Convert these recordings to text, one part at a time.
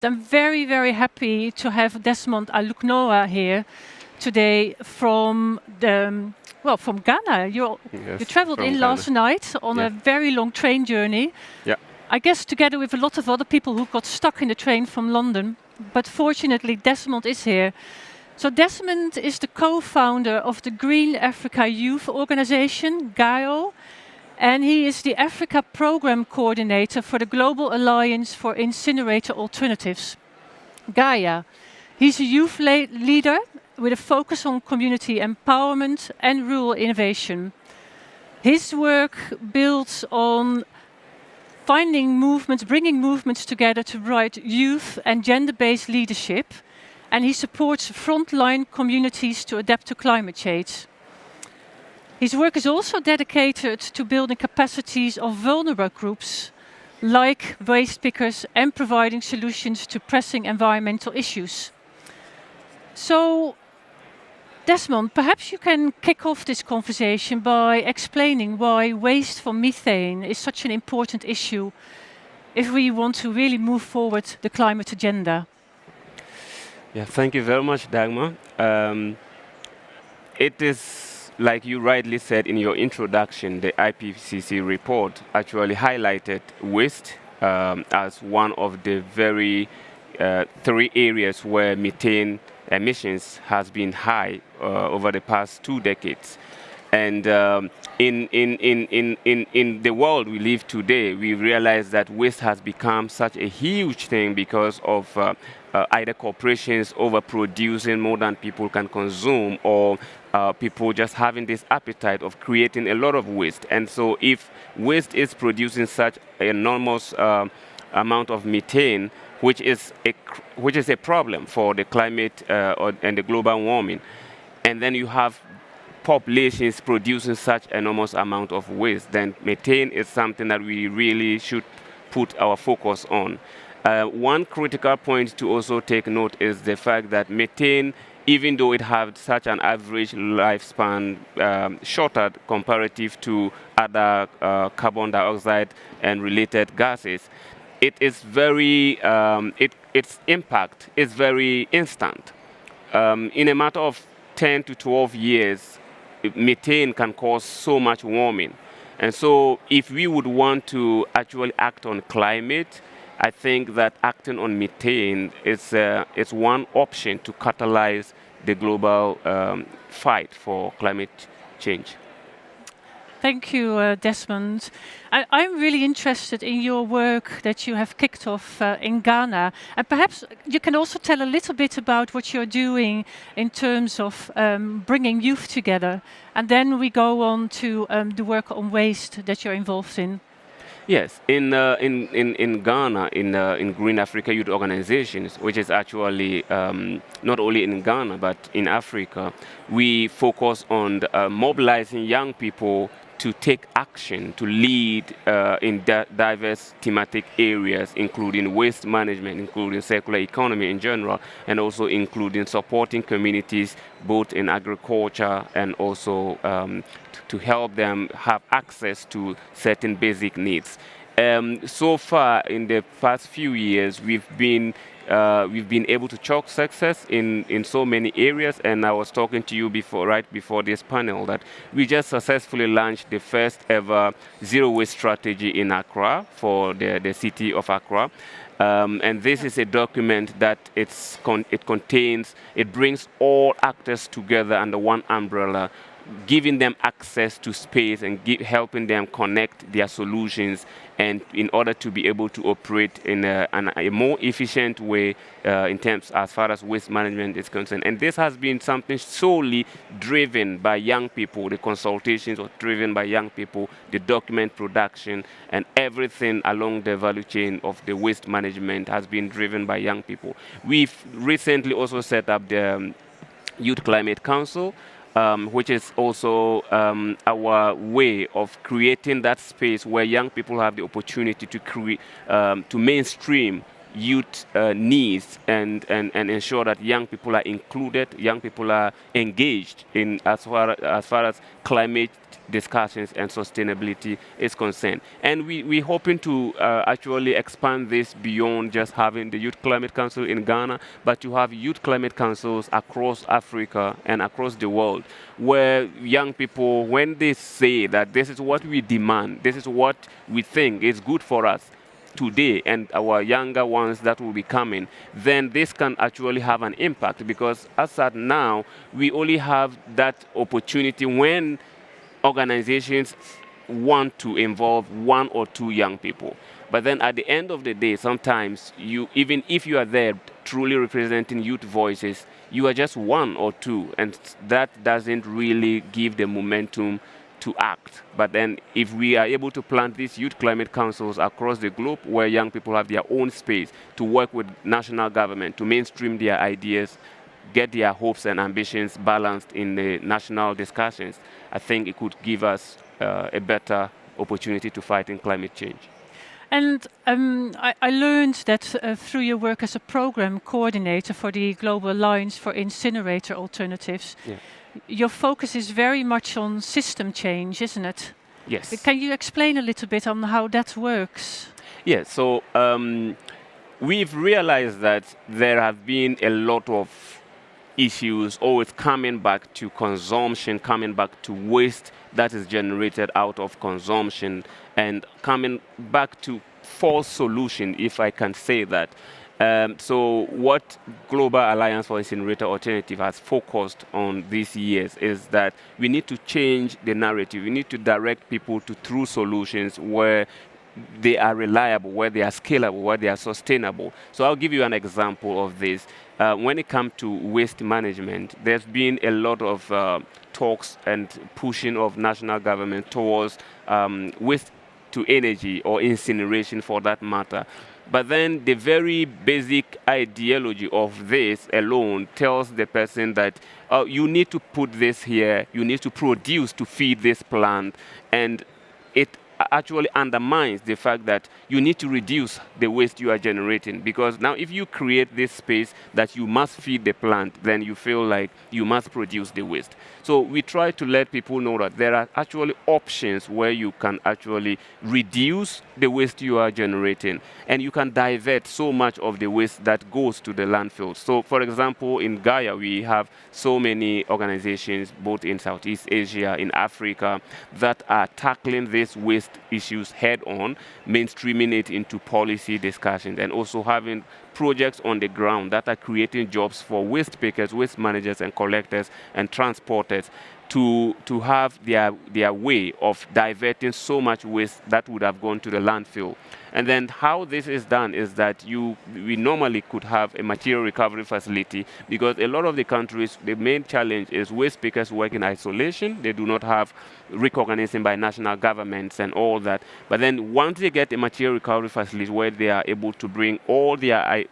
I'm very, very happy to have Desmond Alugnoa here today from from Ghana. You Yes, traveled from in Ghana. last night on Yeah, a very long train journey. yeah, I guess together with a lot of other people who got stuck in the train from London. But fortunately, Desmond is here. So Desmond is the co-founder of the Green Africa Youth Organization, GAIO, and he is the Africa Program Coordinator for the Global Alliance for Incinerator Alternatives, Gaia. He's a youth leader with a focus on community empowerment and rural innovation. His work builds on finding movements, bringing movements together to provide youth and gender-based leadership, and he supports frontline communities to adapt to climate change. His work is also dedicated to building capacities of vulnerable groups, like waste pickers, and providing solutions to pressing environmental issues. So, Desmond, perhaps you can kick off this conversation by explaining why waste from methane is such an important issue if we want to really move forward the climate agenda. yeah. Thank you very much, Dagmar. It is, like you rightly said in your introduction, the IPCC report actually highlighted waste as one of the very three areas where methane emissions has been high over the past 2 decades. And in the world we live today, we realize that waste has become such a huge thing because of either corporations overproducing more than people can consume, or people just having this appetite of creating a lot of waste. And so if waste is producing such enormous amount of methane, which is a problem for the climate and the global warming, and then you have populations producing such enormous amount of waste, then methane is something that we really should put our focus on. One critical point to also take note is the fact that methane, even though it has such an average lifespan, shorter comparative to other carbon dioxide and related gases, it is its impact is very instant. In a matter of 10 to 12 years, methane can cause so much warming. And so if we would want to actually act on climate, I think that acting on methane is one option to catalyze the global fight for climate change. Thank you, Desmond. I'm really interested in your work that you have kicked off in Ghana. And perhaps you can also tell a little bit about what you're doing in terms of bringing youth together. And then we go on to the work on waste that you're involved in. Yes, in Ghana, in Green Africa Youth Organizations, which is actually not only in Ghana but in Africa, we focus on mobilizing young people to take action, to lead in diverse thematic areas, including waste management, including circular economy in general, and also including supporting communities both in agriculture and also to help them have access to certain basic needs. So far, in the past few years, we've been able to chalk success in so many areas, and I was talking to you right before this panel that we just successfully launched the first ever zero waste strategy in Accra for the city of Accra. And this is a document that it brings all actors together under one umbrella, giving them access to space and helping them connect their solutions, and in order to be able to operate in a more efficient way in terms as far as waste management is concerned. And this has been something solely driven by young people. The consultations are driven by young people, the document production, and everything along the value chain of the waste management has been driven by young people. We've recently also set up the Youth Climate Council, which is also our way of creating that space where young people have the opportunity to mainstream youth needs and ensure that young people are included, young people are engaged in as far as climate discussions and sustainability is concerned. And we're hoping to actually expand this beyond just having the Youth Climate Council in Ghana, but to have youth climate councils across Africa and across the world, where young people, when they say that this is what we demand, this is what we think is good for us today and our younger ones that will be coming, then this can actually have an impact, because as at now, we only have that opportunity when organizations want to involve one or two young people. But then at the end of the day, sometimes even if you are there truly representing youth voices, you are just one or two, and that doesn't really give the momentum to act. But then if we are able to plant these youth climate councils across the globe, where young people have their own space to work with national government, to mainstream their ideas, get their hopes and ambitions balanced in the national discussions, I think it could give us a better opportunity to fight in climate change. And I learned that through your work as a program coordinator for the Global Alliance for Incinerator Alternatives, your focus is very much on system change, isn't it? Yes. Can you explain a little bit on how that works? Yes, so we've realized that there have been a lot of issues always coming back to consumption, coming back to waste that is generated out of consumption, and coming back to false solution, if I can say that. So what Global Alliance for Incinerator Alternative has focused on these years is that we need to change the narrative. We need to direct people to true solutions where they are reliable, where they are scalable, where they are sustainable. So I'll give you an example of this. When it comes to waste management, there's been a lot of talks and pushing of national government towards waste to energy, or incineration for that matter. But then the very basic ideology of this alone tells the person that you need to put this here, you need to produce to feed this plant, and it actually undermines the fact that you need to reduce the waste you are generating. Because now if you create this space that you must feed the plant, then you feel like you must produce the waste. So we try to let people know that there are actually options where you can actually reduce the waste you are generating, and you can divert so much of the waste that goes to the landfill. So for example, in Gaia, we have so many organizations, both in Southeast Asia, in Africa, that are tackling these waste issues head on, mainstreaming it into policy discussions, and also having projects on the ground that are creating jobs for waste pickers, waste managers and collectors and transporters to have their way of diverting so much waste that would have gone to the landfill. And then how this is done is that we normally could have a material recovery facility, because a lot of the countries, the main challenge is waste pickers work in isolation. They do not have recognizing by national governments and all that. But then once they get a material recovery facility where they are able to bring all their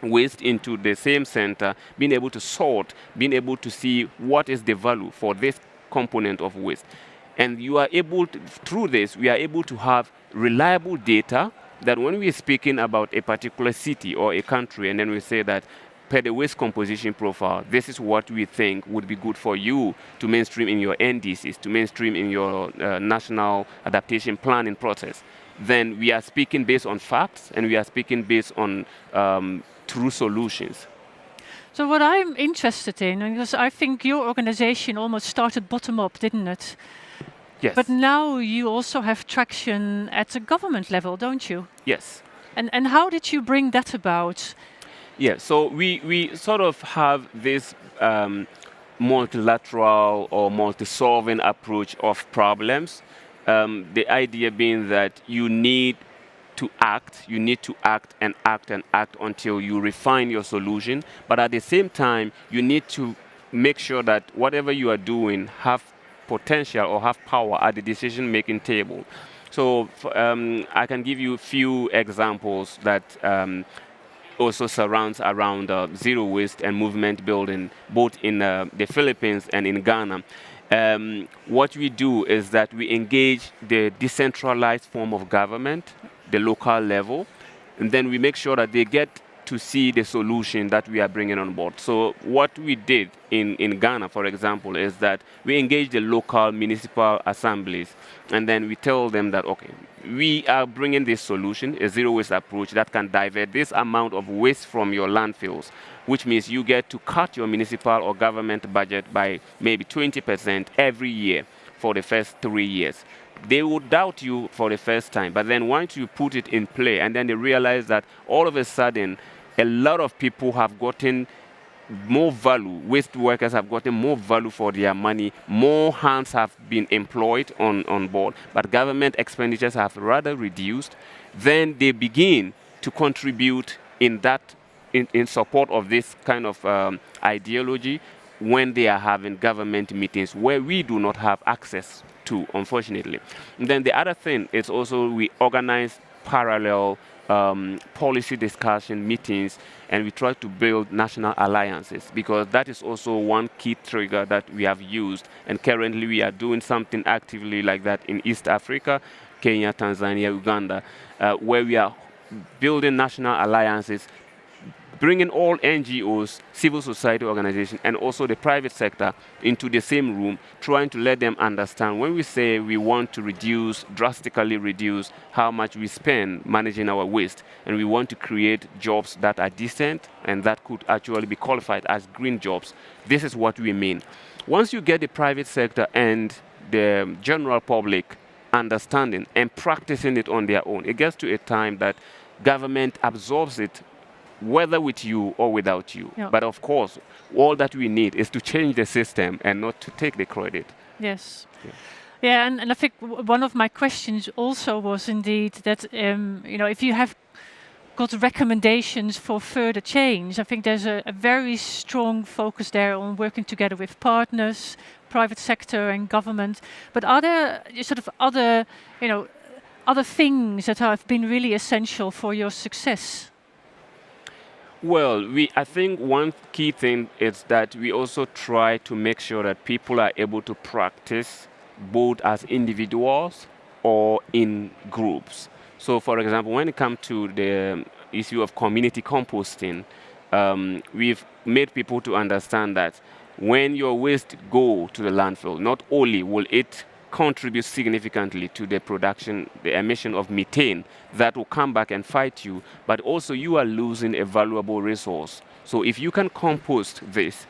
waste into the same center, being able to sort, being able to see what is the value for this component of waste. And you are able to, through this, we are able to have reliable data that when we are speaking about a particular city or a country, and then we say that per the waste composition profile, this is what we think would be good for you to mainstream in your NDCs, to mainstream in your national adaptation planning process. Then we are speaking based on facts, and we are speaking based on true solutions. So what I'm interested in, because I think your organization almost started bottom up, didn't it? Yes. But now you also have traction at the government level, don't you? Yes. And how did you bring that about? Yeah, so we sort of have this multilateral or multi-solving approach of problems. The idea being that you need to act and act and act until you refine your solution. But at the same time, you need to make sure that whatever you are doing have potential or have power at the decision-making table. So I can give you a few examples that also surrounds around zero waste and movement building, both in the Philippines and in Ghana. What we do is that we engage the decentralized form of government, the local level, and then we make sure that they get to see the solution that we are bringing on board. So what we did in Ghana, for example, is that we engage the local municipal assemblies, and then we tell them that, okay, we are bringing this solution, a zero waste approach that can divert this amount of waste from your landfills, which means you get to cut your municipal or government budget by maybe 20% every year for the first 3 years. They would doubt you for the first time, but then once you put it in play, and then they realize that all of a sudden, a lot of people have gotten more value, waste workers have gotten more value for their money, more hands have been employed on board, but government expenditures have rather reduced, then they begin to contribute in support of this kind of ideology when they are having government meetings where we do not have access to, unfortunately. And then the other thing is also we organize parallel policy discussion meetings, and we try to build national alliances, because that is also one key trigger that we have used, and currently we are doing something actively like that in East Africa, Kenya, Tanzania, Uganda, where we are building national alliances, bringing all NGOs, civil society organizations, and also the private sector into the same room, trying to let them understand when we say we want to drastically reduce how much we spend managing our waste, and we want to create jobs that are decent and that could actually be qualified as green jobs. This is what we mean. Once you get the private sector and the general public understanding and practicing it on their own, it gets to a time that government absorbs it, whether with you or without you. Yeah. But of course, all that we need is to change the system and not to take the credit. Yes. Yeah, and I think one of my questions also was indeed that, if you have got recommendations for further change, I think there's a very strong focus there on working together with partners, private sector and government. But are there sort of other things that have been really essential for your success? Well, I think one key thing is that we also try to make sure that people are able to practice both as individuals or in groups. So, for example, when it comes to the issue of community composting, we've made people to understand that when your waste go to the landfill, not only will it contribute significantly to the production, the emission of methane that will come back and fight you, but also you are losing a valuable resource. So if you can compost this,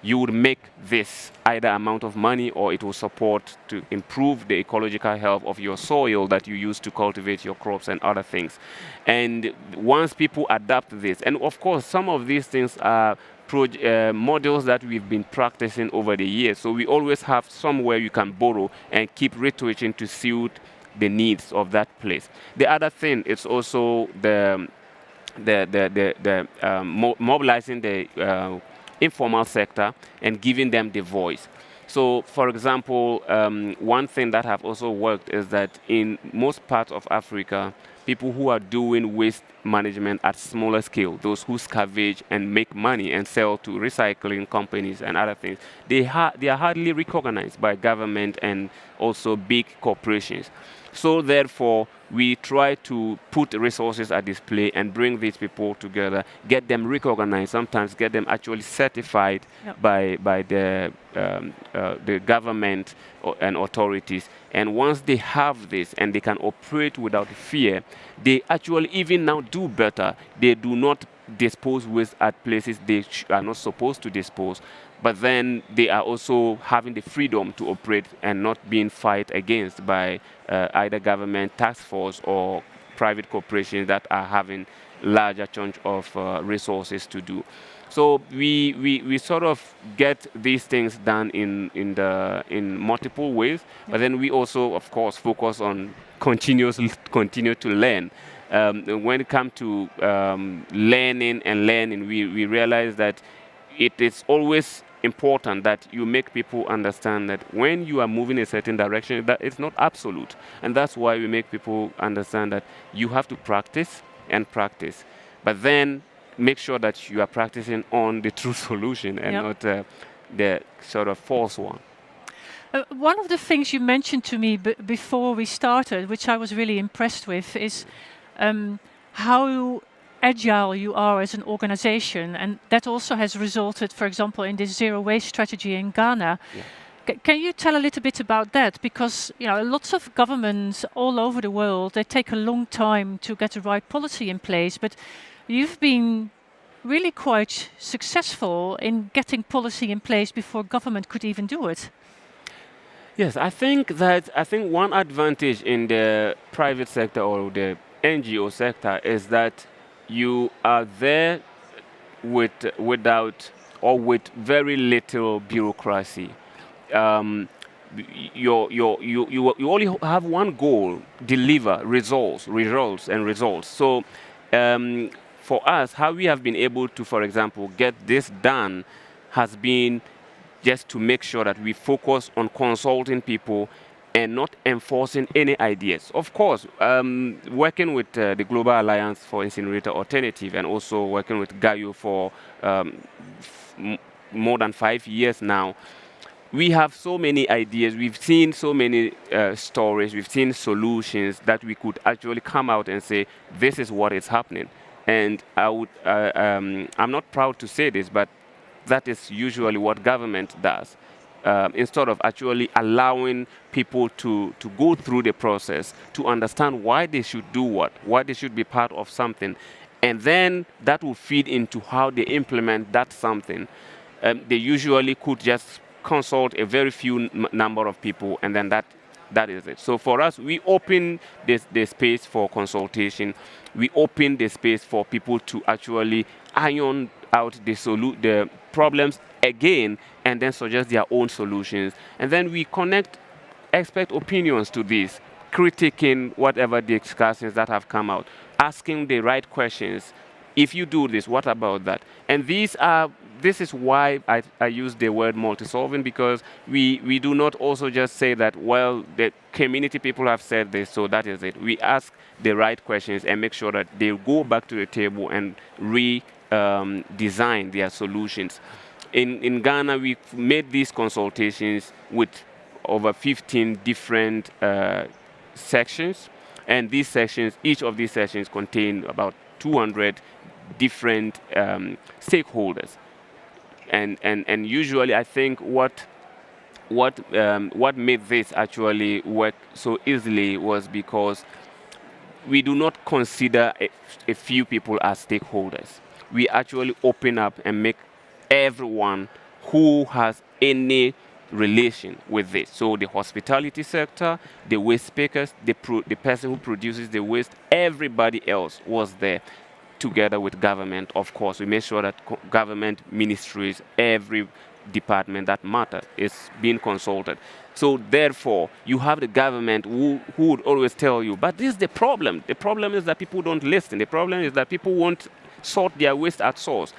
you would make this either amount of money, or it will support to improve the ecological health of your soil that you use to cultivate your crops and other things. And once people adapt this, and of course some of these things are models that we've been practicing over the years. So we always have somewhere you can borrow and keep retweaking to suit the needs of that place. The other thing is also mobilizing the informal sector and giving them the voice. So, for example, one thing that have also worked is that in most parts of Africa, people who are doing waste management at smaller scale, those who scavenge and make money and sell to recycling companies and other things, they are hardly recognized by government and also big corporations. So therefore, we try to put resources at display and bring these people together, get them recognized, sometimes get them actually certified by the government and authorities. And once they have this and they can operate without fear, they actually even now do better. They do not dispose waste at places they are not supposed to dispose, but then they are also having the freedom to operate and not being fight against by either government task force or private corporations that are having larger chunk of resources to do. So we sort of get these things done in multiple ways, but then we also, of course, focus on continue to learn. When it comes to learning, we realize that it is always important that you make people understand that when you are moving a certain direction, that it's not absolute. And that's why we make people understand that you have to practice and practice. But then make sure that you are practicing on the true solution and not the sort of false one. One of the things you mentioned to me before we started, which I was really impressed with, is how agile you are as an organization, and that also has resulted, for example, in this zero waste strategy in Ghana. Yeah. Can you tell a little bit about that? Because lots of governments all over the world, they take a long time to get the right policy in place, but you've been really quite successful in getting policy in place before government could even do it. Yes, I think one advantage in the private sector or the NGO sector is that you are there without or with very little bureaucracy. Um, you only have one goal: deliver results. So, for us, how we have been able to, for example, get this done, has been just to make sure that we focus on consulting people and not enforcing any ideas. Of course, working with the Global Alliance for Incinerator Alternative and also working with GAIO for more than 5 years now, we have so many ideas, we've seen so many stories, we've seen solutions that we could actually come out and say, this is what is happening. And I'm not proud to say this, but that is usually what government does. Instead of actually allowing people to go through the process, to understand why they should do why they should be part of something, and then that will feed into how they implement that something. They usually could just consult a very few number of people, and then that is it. So for us, we open the space for consultation. We open the space for people to actually iron out the problems again, and then suggest their own solutions. And then we connect expert opinions to this, critiquing whatever discussions that have come out, asking the right questions. If you do this, what about that? And this is why I use the word multi-solving, because we do not also just say that, well, the community people have said this, so that is it. We ask the right questions and make sure that they go back to the table and design their solutions. In Ghana, we made these consultations with over 15 different sections, and each of these sections contain about 200 different stakeholders. And usually, I think what made this actually work so easily was because we do not consider a few people as stakeholders. We actually open up and make everyone who has any relation with this. So the hospitality sector, the waste pickers, the person who produces the waste, everybody else was there together with government. Of course, we made sure that government ministries, every department that matters is being consulted. So therefore, you have the government who would always tell you, but this is the problem. The problem is that people don't listen. The problem is that people won't sort their waste at source.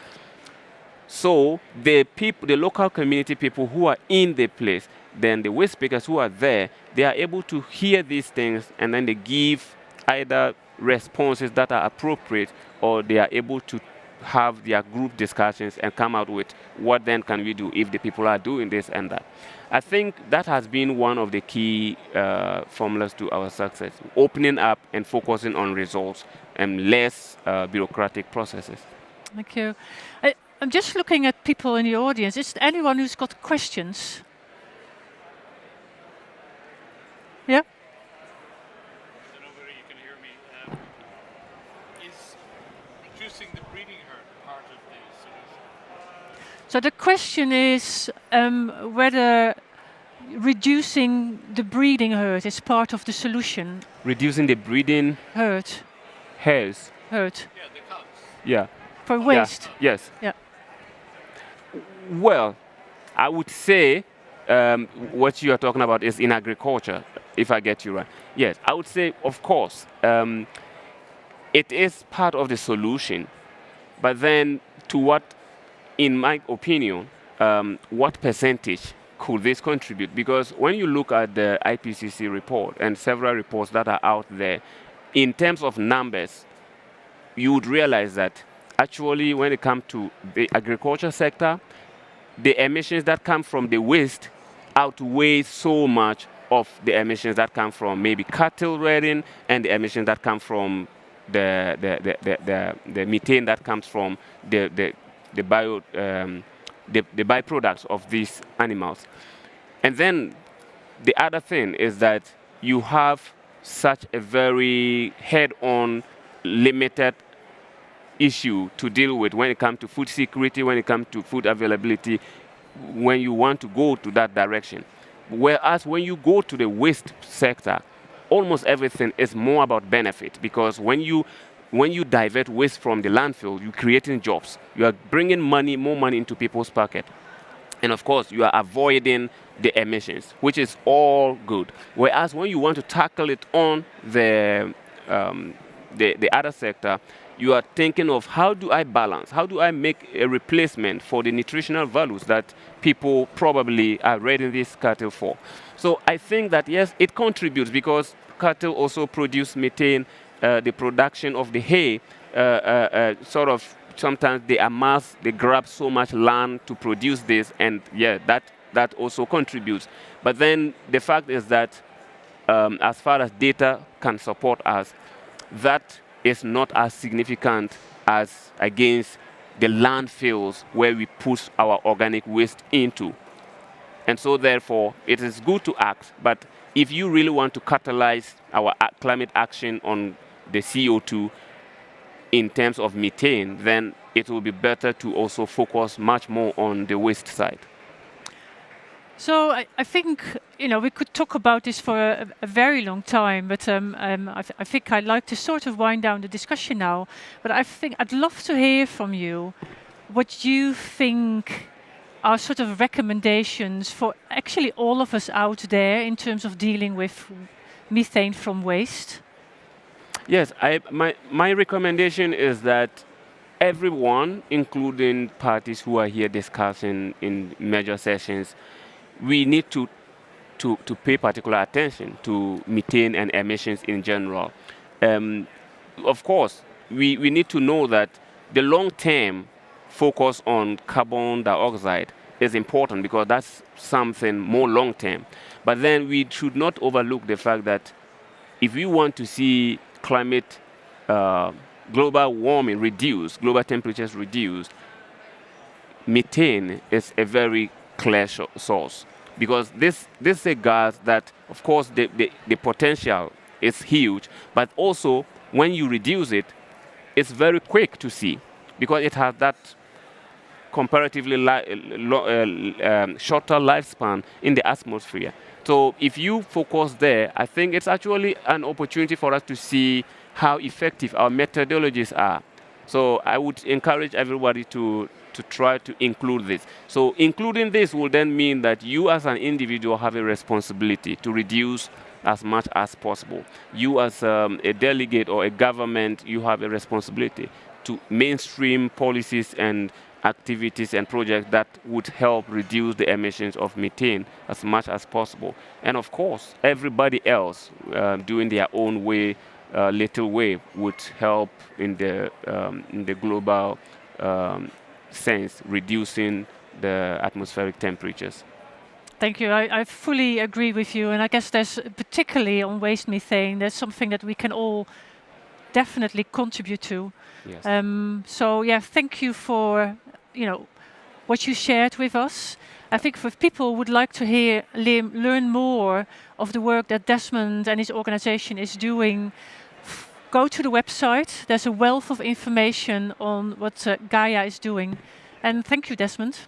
So the local community people who are in the place, then the waste pickers who are there, they are able to hear these things, and then they give either responses that are appropriate, or they are able to have their group discussions and come out with what then can we do if the people are doing this and that. I think that has been one of the key formulas to our success, opening up and focusing on results and less bureaucratic processes. Thank you. I'm just looking at people in the audience. Is there anyone who's got questions? Yeah? I don't know whether you can hear me. Is reducing the breeding herd part of the solution? So the question is whether reducing the breeding herd is part of the solution. Reducing the breeding herd. Herd. Yeah, the cows. Yeah. For waste. Yeah. Yes. Yeah. Well, I would say what you are talking about is in agriculture, if I get you right. Yes, I would say, of course, it is part of the solution, but then to what, in my opinion, what percentage could this contribute? Because when you look at the IPCC report and several reports that are out there, in terms of numbers, you would realize that actually when it comes to the agriculture sector, the emissions that come from the waste outweigh so much of the emissions that come from maybe cattle rearing and the emissions that come from the methane that comes from the byproducts of these animals. And then the other thing is that you have such a very head-on, limited issue to deal with when it comes to food security, when it comes to food availability, when you want to go to that direction. Whereas when you go to the waste sector, almost everything is more about benefit, because when you divert waste from the landfill, you're creating jobs. You are bringing money, more money into people's pocket. And of course, you are avoiding the emissions, which is all good. Whereas when you want to tackle it on the other sector, you are thinking of how do I balance, how do I make a replacement for the nutritional values that people probably are raising this cattle for. So I think that yes, it contributes, because cattle also produce methane. The production of the hay sort of, sometimes they amass, they grab so much land to produce this, and yeah, that also contributes. But then the fact is that as far as data can support us, that is not as significant as against the landfills where we push our organic waste into. And so therefore, it is good to act, but if you really want to catalyze our climate action on the CO2 in terms of methane, then it will be better to also focus much more on the waste side. So I think, we could talk about this for a very long time, but I think I'd like to sort of wind down the discussion now. But I think I'd love to hear from you what you think are sort of recommendations for actually all of us out there in terms of dealing with methane from waste. Yes, my recommendation is that everyone, including parties who are here discussing in major sessions, we need to pay particular attention to methane and emissions in general. Of course, we need to know that the long-term focus on carbon dioxide is important, because that's something more long-term. But then we should not overlook the fact that if we want to see climate, global warming reduced, global temperatures reduced, methane is a very clear source, because this is a gas that, of course, the potential is huge, but also when you reduce it, it's very quick to see, because it has that comparatively shorter lifespan in the atmosphere. So if you focus there, I think it's actually an opportunity for us to see how effective our methodologies are. So I would encourage everybody to try to include this. So including this will then mean that you as an individual have a responsibility to reduce as much as possible. You as a delegate or a government, you have a responsibility to mainstream policies and activities and projects that would help reduce the emissions of methane as much as possible. And of course, everybody else doing their own way, little way, would help in the global sense, reducing the atmospheric temperatures. Thank you. I fully agree with you, and I guess there's, particularly on waste methane, there's something that we can all definitely contribute to. Yes. So yeah, thank you for what you shared with us. I think if people would like to learn more of the work that Desmond and his organization is doing, go to the website. There's a wealth of information on what Gaia is doing. And thank you, Desmond.